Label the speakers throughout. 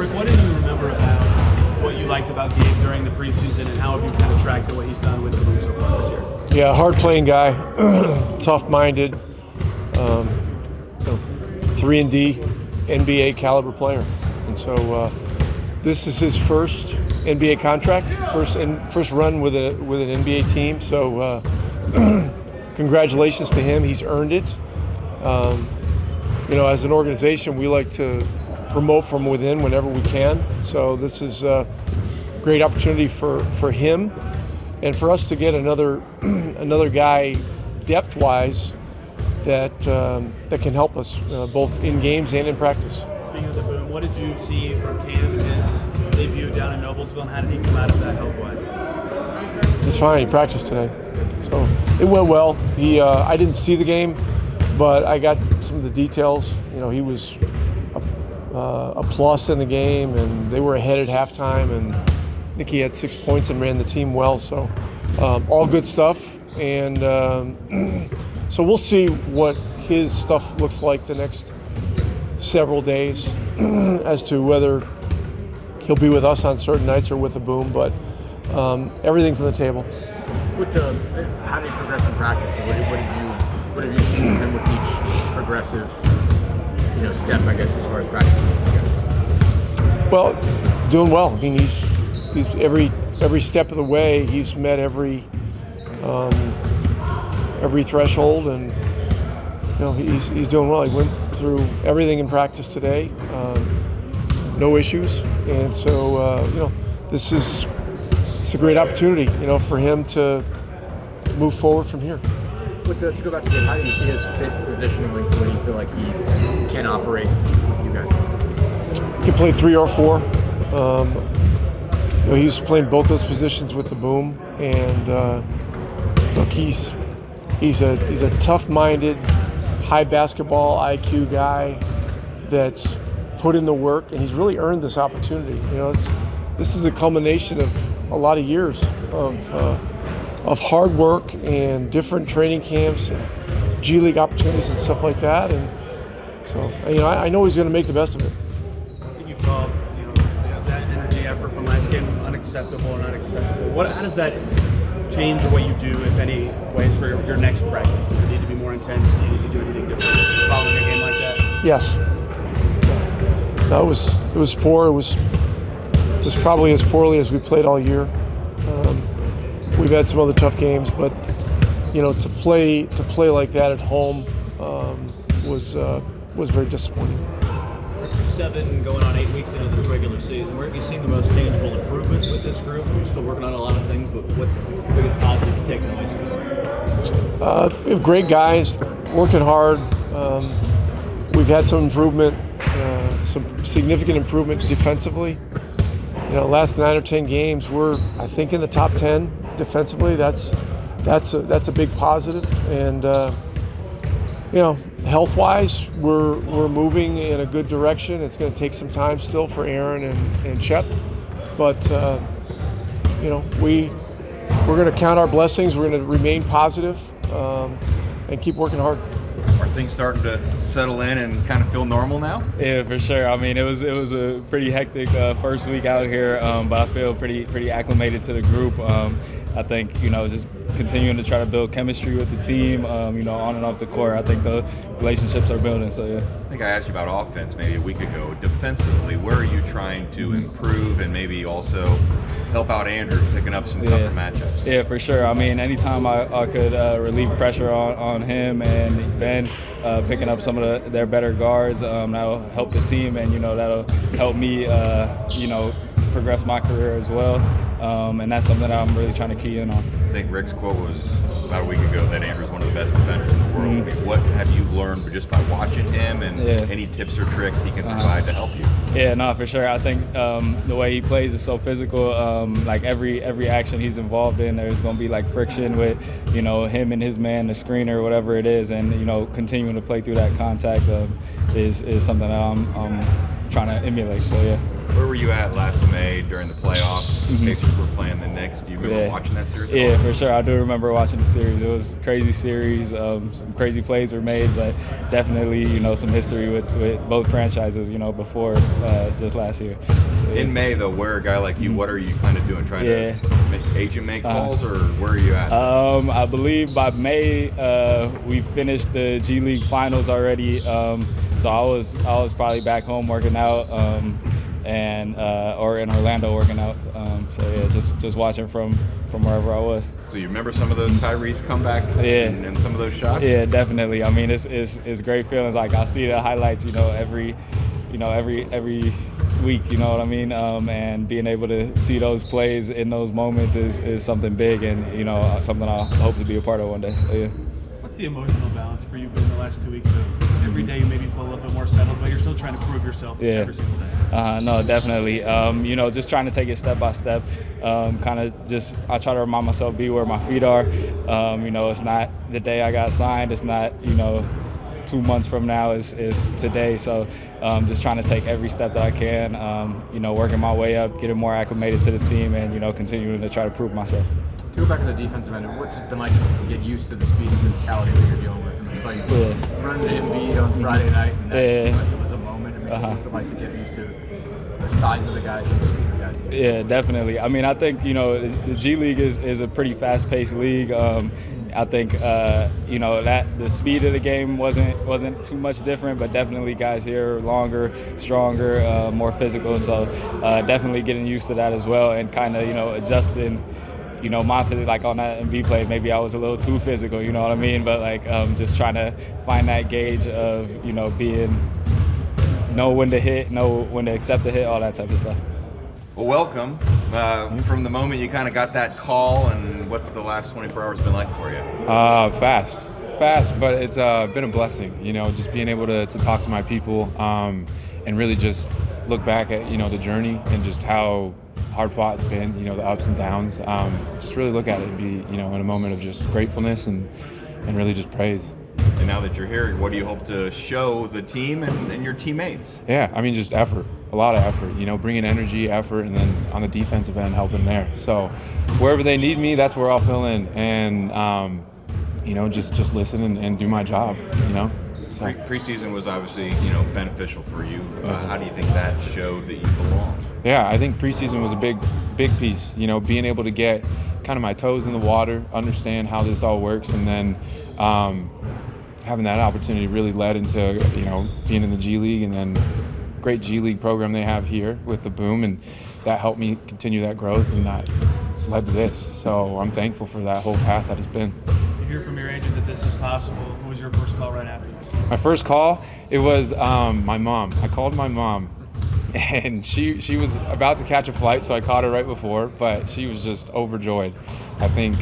Speaker 1: Rick, what do you remember about what you liked about Gabe during the preseason, and how have you kind of tracked what he's done with the Blues so far this year?
Speaker 2: Yeah, hard-playing guy, tough-minded, 3-and-D, NBA caliber player. And so this is his first NBA contract, first run with an NBA team. So congratulations to him. He's earned it. As an organization, we like to promote from within whenever we can. So this is a great opportunity for him and for us to get another guy depth-wise that can help us both in games and in practice.
Speaker 1: Speaking of the boom, what did you see from Kam in his debut down in Noblesville, and how did he come out of that health-wise?
Speaker 2: He's fine. He practiced today, so it went well. I didn't see the game, but I got some of the details. He was a plus in the game, and they were ahead at halftime, and I think he had 6 points and ran the team well. So all good stuff, and so we'll see what his stuff looks like the next several days as to whether he'll be with us on certain nights or with a boom, but everything's on the table.
Speaker 3: How did he progress in practice? What have you seen from him with each progressive step, I guess, as far as practice?
Speaker 2: Well, doing well. I mean, he's every step of the way. He's met every threshold, and he's doing well. He went through everything in practice today, no issues, and so it's a great opportunity, for him to move forward from here.
Speaker 3: To go back to Gabe, how do you see his fit positioning when you feel like he can operate with you guys?
Speaker 2: He can play 3 or 4. He's playing both those positions with the boom, and look, he's a tough-minded, high basketball IQ guy that's put in the work, and he's really earned this opportunity. This is a culmination of a lot of years of hard work and different training camps and G League opportunities and stuff like that, and so I know he's going to make the best of it.
Speaker 1: I think you called that energy effort from last game unacceptable and unacceptable. How does that change what you do, if any, ways for your next practice? Does it need to be more intense? Do you need to do anything different following a game like that?
Speaker 2: Yes. No, it was poor. It was probably as poorly as we played all year. We've had some other tough games, but to play like that at home was very disappointing.
Speaker 4: 7 going on 8 weeks into this regular season, where have you seen the most tangible improvement with this group? We're still working on a lot of things, but what's the biggest positive you've taken away so far?
Speaker 2: We have great guys working hard. We've had some improvement, some significant improvement defensively. Last 9 or 10 games, we're I think in the top 10 defensively. That's a big positive, and health-wise, we're moving in a good direction. It's going to take some time still for Aaron and Chet, but we're going to count our blessings. We're going to remain positive and keep working hard.
Speaker 5: Are things starting to settle in and kind of feel normal now?
Speaker 6: Yeah, for sure. I mean, it was a pretty hectic first week out here, but I feel pretty acclimated to the group. I think just continuing to try to build chemistry with the team, on and off the court. I think the relationships are building. So yeah.
Speaker 5: I think I asked you about offense maybe a week ago. Defensively, where are you trying to improve and maybe also help out Andrew picking up some tougher matchups?
Speaker 6: Yeah, for sure. I mean, anytime I could relieve pressure on him and Ben, picking up some of their better guards, that'll help the team, and that'll help me progress my career as well. And that's something that I'm really trying to key in on.
Speaker 5: I think Rick's quote was about a week ago that Andrew's one of the best defenders in the world. I mean, what have you learned just by watching him, and any tips or tricks he can provide to help you?
Speaker 6: Yeah, no, for sure. I think the way he plays is so physical. Like every action he's involved in, there's going to be like friction with him and his man, the screener, whatever it is, and continuing to play through that contact is something that I'm trying to emulate. So yeah.
Speaker 5: Where were you at last May during the playoffs? The Pacers were playing the Knicks. Do you remember watching that series?
Speaker 6: Yeah, for sure. I do remember watching the series. It was a crazy series. Some crazy plays were made, but definitely, some history with both franchises, before just last year. So, yeah.
Speaker 5: In May, though, where a guy like you, what are you kind of doing? Trying to make calls, or where are you at?
Speaker 6: I believe by May we finished the G League finals already. So I was probably back home working out. Or in Orlando working out. So yeah, just watching from wherever I was.
Speaker 5: So you remember some of those Tyrese comebacks and some of those shots?
Speaker 6: Yeah, definitely. I mean, it's great feelings. Like I see the highlights, every week. You know what I mean? And being able to see those plays in those moments is something big, and something I hope to be a part of one day. So yeah.
Speaker 1: What's the emotional balance for you in the last 2 weeks of every day you maybe feel a little bit more settled, but you're still trying to prove yourself every single day?
Speaker 6: No, definitely. Just trying to take it step by step. I try to remind myself, be where my feet are. It's not the day I got signed. It's not, 2 months from now is today. So just trying to take every step that I can, working my way up, getting more acclimated to the team, and, continuing to try to prove myself.
Speaker 3: To go back to the defensive end, what's it been like just to get used to the speed and physicality that you're dealing with? It's like running to Embiid on Friday night, and that seemed like it was a moment. What's it like to get used to the size of the guys and the speed of the guys?
Speaker 6: Yeah, definitely. I mean, I think, the G League is a pretty fast-paced league. I think, that the speed of the game wasn't too much different, but definitely guys here are longer, stronger, more physical. So definitely getting used to that as well, and kind of, adjusting. My physical, like on that MB play, maybe I was a little too physical, you know what I mean? But just trying to find that gauge of, know when to hit, know when to accept the hit, all that type of stuff.
Speaker 5: Well, welcome. From the moment you kind of got that call, and what's the last 24 hours been like for you?
Speaker 7: Fast, but it's been a blessing, just being able to talk to my people and really just look back at, the journey and just how hard fought it's been, the ups and downs. Just really look at it and be, in a moment of just gratefulness and really just praise.
Speaker 5: And now that you're here, what do you hope to show the team and your teammates?
Speaker 7: Yeah, I mean, just effort, a lot of effort, bringing energy, effort, and then on the defensive end, helping there. So wherever they need me, that's where I'll fill in, and, just listen and do my job, So.
Speaker 5: Preseason was obviously, beneficial for you. How do you think that showed that you belong?
Speaker 7: Yeah, I think preseason was a big piece. Being able to get kind of my toes in the water, understand how this all works, and then having that opportunity really led into, being in the G League, and then great G League program they have here with the Boom, and that helped me continue that growth, and that's led to this. So I'm thankful for that whole path that it's been.
Speaker 1: You hear from your agent that this is possible. Who was your first call right after?
Speaker 7: My first call, it was my mom. I called my mom, and she was about to catch a flight, so I caught her right before, but she was just overjoyed. I think,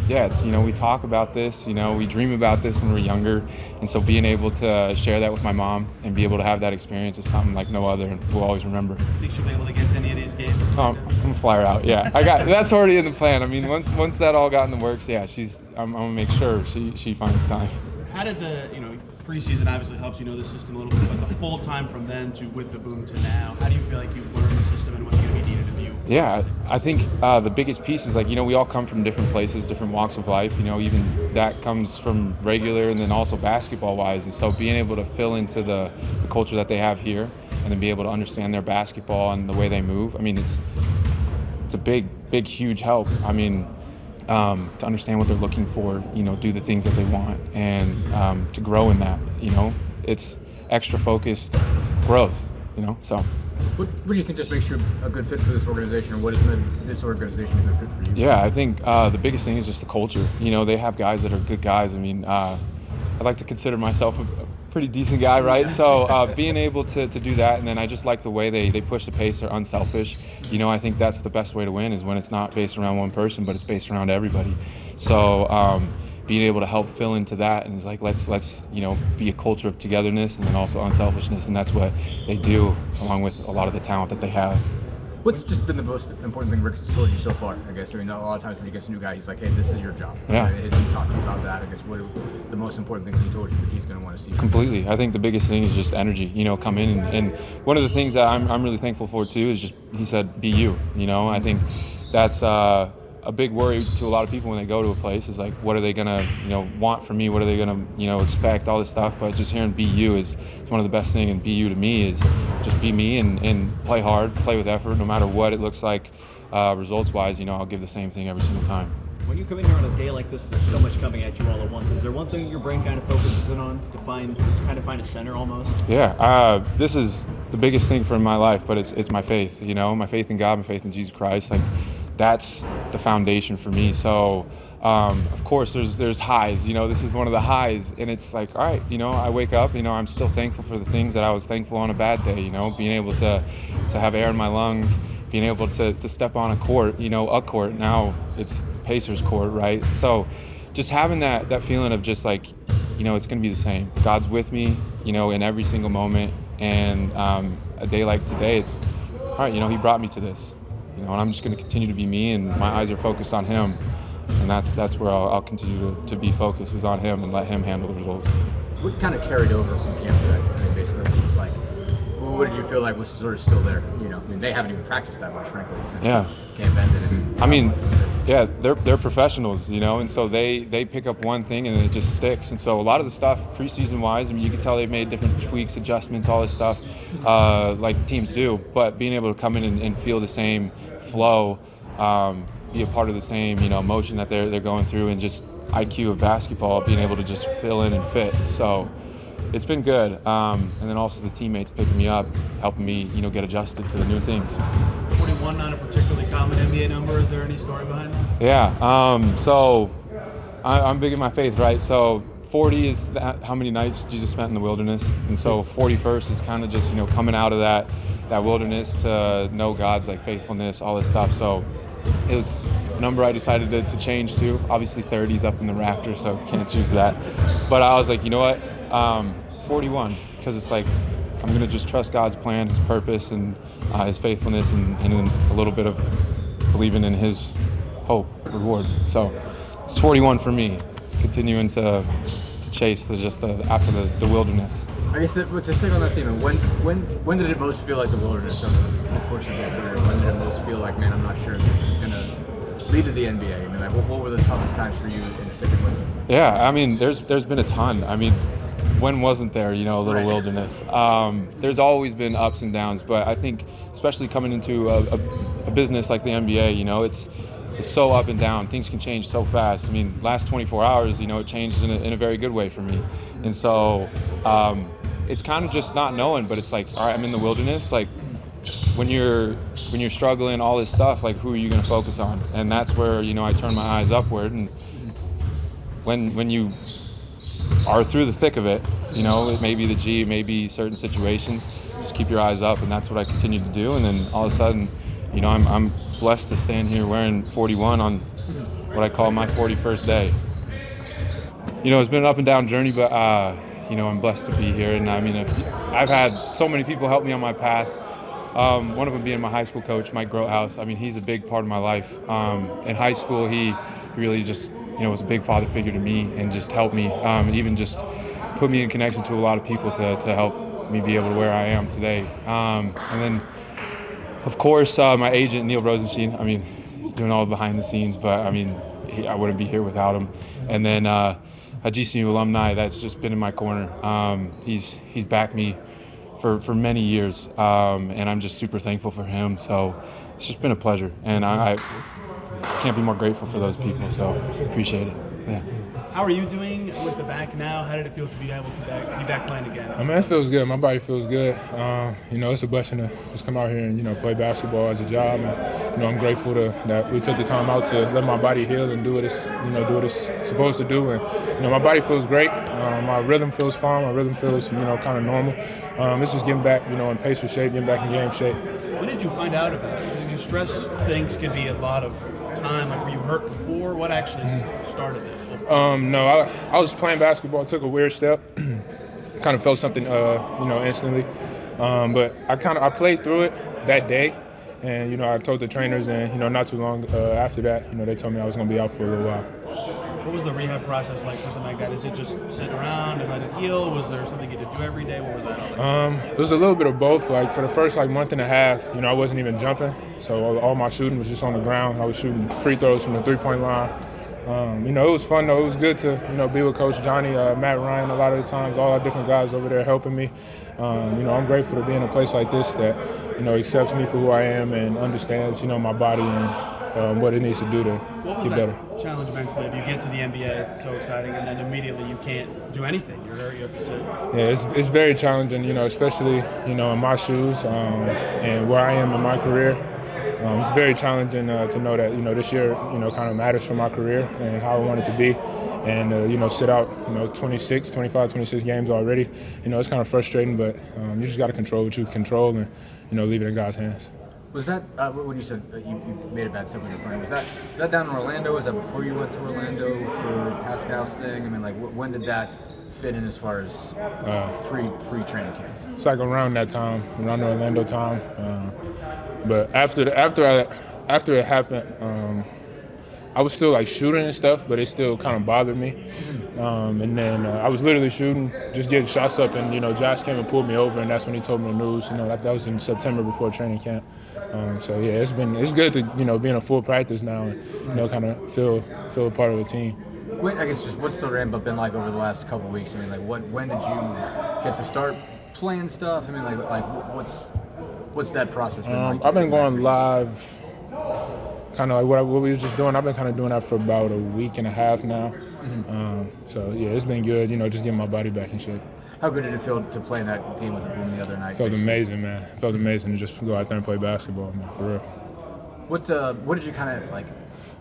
Speaker 7: it's, we talk about this, we dream about this when we're younger, and so being able to share that with my mom and be able to have that experience is something like no other, and we'll always remember.
Speaker 1: Think she'll be able to get to any of these games?
Speaker 7: I'm gonna fly her out, yeah. That's already in the plan. I mean, once that all got in the works, yeah, I'm gonna make sure she finds time.
Speaker 1: How did the, preseason obviously helps you know the system a little bit, but the full time from then to with the Boom to now, how do you feel like you've learned the system and what's going to be needed of you?
Speaker 7: Yeah, I think the biggest piece is we all come from different places, different walks of life, even that comes from regular and then also basketball-wise, and so being able to fill into the culture that they have here and then be able to understand their basketball and the way they move, I mean, it's a big, huge help. I mean, to understand what they're looking for, do the things that they want, and to grow in that, it's extra focused growth, so.
Speaker 3: What do you think just makes you a good fit for this organization, or what has made this organization a good fit for you?
Speaker 7: Yeah, I think the biggest thing is just the culture. They have guys that are good guys. I mean, I like to consider myself a pretty decent guy, right? So being able to do that, and then I just like the way they push the pace. They're unselfish. I think that's the best way to win is when it's not based around one person, but it's based around everybody. So being able to help fill into that, and it's like let's be a culture of togetherness and then also unselfishness, and that's what they do along with a lot of the talent that they have.
Speaker 3: What's just been the most important thing Rick's told you so far? I guess, I mean, a lot of times when he gets a new guy, he's like, hey, this is your job.
Speaker 7: Yeah.
Speaker 3: Has he talked to you about that? I guess, what are the most important things he told you that he's going to want to see?
Speaker 7: Completely. I think the biggest thing is just energy, come in. And one of the things that I'm really thankful for, too, is just, he said, be you, I think that's a big worry to a lot of people when they go to a place is like, what are they going to, want from me? What are they going to, expect, all this stuff. But just hearing be you is one of the best things. And be you to me is just be me and play hard, play with effort, no matter what it looks like results-wise. I'll give the same thing every single time.
Speaker 4: When you come in here on a day like this, there's so much coming at you all at once. Is there one thing your brain kind of focuses in on to kind of find a center almost?
Speaker 7: Yeah, this is the biggest thing for my life, but it's my faith, my faith in God, my faith in Jesus Christ. Like, that's the foundation for me. So, of course, there's highs. This is one of the highs, and it's like, all right, I wake up. I'm still thankful for the things that I was thankful on a bad day. Being able to have air in my lungs, being able to step on a court. A court now it's the Pacers court, right? So, just having that feeling of just like, it's going to be the same. God's with me, in every single moment, and a day like today, it's all right. He brought me to this. And I'm just going to continue to be me, and my eyes are focused on him, and that's where I'll continue to be focused, is on him and let him handle the results.
Speaker 3: What kind of carried over from camp today? I mean, basically, like, what did you feel like was sort of still there? They haven't even practiced that much, frankly, since camp ended.
Speaker 7: They're professionals, and so they pick up one thing and it just sticks. And so a lot of the stuff preseason-wise, you can tell they've made different tweaks, adjustments, all this stuff, like teams do. But being able to come in and feel the same flow, be a part of the same, motion that they're going through, and just IQ of basketball, being able to just fill in and fit. So it's been good. And then also the teammates picking me up, helping me, get adjusted to the new things.
Speaker 1: 41, not a particularly common NBA number. Is there any story behind that?
Speaker 7: Yeah. So I'm big in my faith, right? So 40 is how many nights Jesus spent in the wilderness, and so 41st is kind of just coming out of that wilderness to know God's like faithfulness, all this stuff. So it was a number I decided to change to. Obviously 30's up in the rafters, so can't choose that. But I was like, you know what, 41, because it's like I'm gonna just trust God's plan, His purpose, and His faithfulness, and a little bit of believing in His hope, reward. So it's 41 for me. Continuing to chase after the wilderness.
Speaker 3: I guess to stick on that theme, when did it most feel like the wilderness over the course of your career? When did it most feel like, man, I'm not sure this is going to lead to the NBA? I mean, like, what were the toughest times for you in sticking with it?
Speaker 7: Yeah, I mean, there's been a ton. I mean, when wasn't there, a little wilderness? There's always been ups and downs, but I think especially coming into a business like the NBA, it's so up and down. Things can change so fast. I mean, last 24 hours, it changed in a very good way for me. And so it's kind of just not knowing, but it's like, all right, I'm in the wilderness. Like, when you're struggling, all this stuff, like, who are you going to focus on? And that's where, I turn my eyes upward. And when you are through the thick of it, it may be the G, it may be certain situations, just keep your eyes up. And that's what I continue to do. And then all of a sudden, I'm blessed to stand here wearing 41 on what I call my 41st day. It's been an up and down journey, but I'm blessed to be here. And I mean, I've had so many people help me on my path. One of them being my high school coach, Mike Grothaus. I mean, he's a big part of my life. In high school, he really just, was a big father figure to me and just helped me, and even just put me in connection to a lot of people to help me be able to where I am today. And then, of course, my agent, Neil Rosenstein, I mean, he's doing all the behind the scenes, but I mean, I wouldn't be here without him. And then a GCU alumni that's just been in my corner. He's backed me for many years, and I'm just super thankful for him. So it's just been a pleasure, and I can't be more grateful for those people, so appreciate it. Yeah.
Speaker 1: How are you doing with the back now? How did it feel to be able to be back playing again?
Speaker 8: I mean, it feels good. My body feels good. It's a blessing to just come out here and, play basketball as a job. And, I'm grateful that we took the time out to let my body heal and do what it's supposed to do. And, my body feels great. My rhythm feels fine. My rhythm feels, kind of normal. It's just getting back, in Pacer shape, getting back in game shape.
Speaker 1: When did you find out about it? Because stress things can be a lot of time. Like, were you hurt before? What actually started this?
Speaker 8: No, I was playing basketball. Took a weird step. Kind of felt something, instantly. But I played through it that day, And, you know, I told the trainers, and, you know, not too long after that, you know, they told me I was going to be out for a little while.
Speaker 1: What was the rehab process like for something like that? Is it just sit around and let it heal? Was there something you had to do every day? What was that all like?
Speaker 8: It was a little bit of both. Like for the first month and a half, you know, I wasn't even jumping. So all my shooting was just on the ground. I was shooting free throws from the three-point line. You know, it was fun though. It was good to, you know, be with Coach Johnny, Matt Ryan a lot of the times, all our different guys over there helping me. You know, I'm grateful to be in a place like this that, you know, accepts me for who I am and understands, you know, my body and what it needs to do to get better.
Speaker 1: What was that challenge mentally? If you get to the NBA, it's so exciting, and then immediately you can't do anything. You have to sit.
Speaker 8: Yeah, it's very challenging, you know, especially, you know, in my shoes and where I am in my career. It's very challenging to know that, you know, this year, you know, kind of matters for my career and how I want it to be. And, you know, sit out, you know, 25, 26 games already. You know, it's kind of frustrating, but you just got to control what you can control and, you know, leave it in God's hands.
Speaker 3: Was that when you said you made a bad step when you were playing? Was that down in Orlando? Was that before you went to Orlando for Pascal's thing? I mean, like, when did that fit in as far as pre-training camp?
Speaker 8: It's like around that time, around the Orlando time. But after it happened, I was still like shooting and stuff, but it still kind of bothered me. And then I was literally shooting, just getting shots up, and you know, Josh came and pulled me over, and that's when he told me the news. You know, that was in September before training camp. So yeah, it's good to, you know, be in a full practice now and, you know, kind of feel a part of the team.
Speaker 3: I guess just what's the ramp up been like over the last couple of weeks? I mean, like when did you get to start playing stuff? I mean, like what's that process been like?
Speaker 8: I've been going live, kind of like what we were just doing. I've been kind of doing that for about a week and a half now. So yeah, it's been good. You know, just getting my body back in shape.
Speaker 3: How good did it feel to play in that game with the Boom the other night?
Speaker 8: It felt amazing, man. It felt amazing to just go out there and play basketball, man, for real.
Speaker 3: What did you kind of like?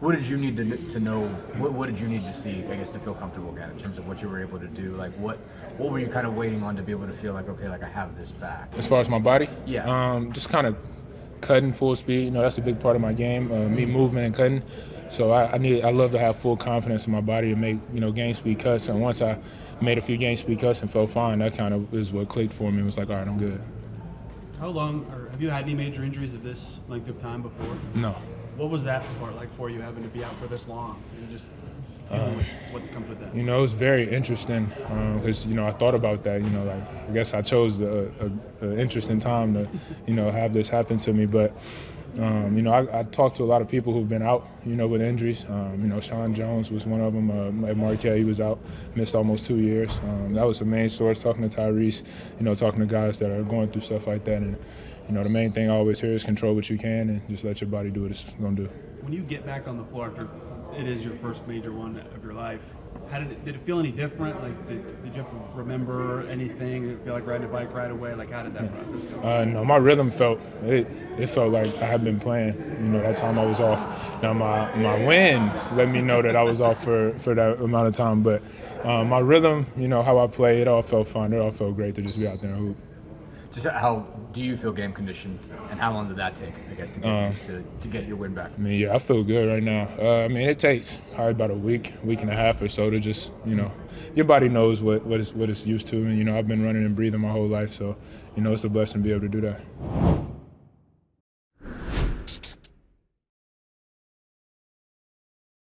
Speaker 3: What did you need to know? What did you need to see, I guess, to feel comfortable again in terms of what you were able to do? Like what were you kind of waiting on to be able to feel like, okay, like I have this back?
Speaker 8: As far as my body,
Speaker 3: yeah,
Speaker 8: just kind of cutting full speed. You know, that's a big part of my game. Me moving and cutting. So I love to have full confidence in my body to make, you know, game speed cuts. And once I made a few game speed cuts and felt fine, that kind of is what clicked for me. It was like, all right, I'm good.
Speaker 1: How long, or have you had any major injuries of this length of time before?
Speaker 8: No.
Speaker 1: What was that part like for you, having to be out for this long and just dealing with what comes with that?
Speaker 8: You know, it was very interesting because, you know, I thought about that. You know, like I guess I chose an interesting time to, you know, have this happen to me. But, you know, I talked to a lot of people who've been out, you know, with injuries. You know, Kam Jones was one of them. At Marquette, he was out, missed almost 2 years. That was the main source, talking to Tyrese, you know, talking to guys that are going through stuff like that. And, you know, the main thing I always hear is control what you can and just let your body do what it's going to do.
Speaker 1: When you get back on the floor after it is your first major one of your life, how did it feel any different? Like, did you have to remember anything? Did it feel like riding a bike right away? Like, how did that process go?
Speaker 8: No, my rhythm felt like I had been playing, you know, that time I was off. Now, my win let me know that I was off for that amount of time. But my rhythm, you know, how I play, it all felt fun. It all felt great to just be out there and hoop.
Speaker 3: Just how do you feel game conditioned, and how long did that take, I guess, to get your win back?
Speaker 8: I mean, yeah, I feel good right now. I mean, it takes probably about a week and a half or so to just, you know, your body knows what it's used to. And, you know, I've been running and breathing my whole life, so, you know, it's a blessing to be able to do that.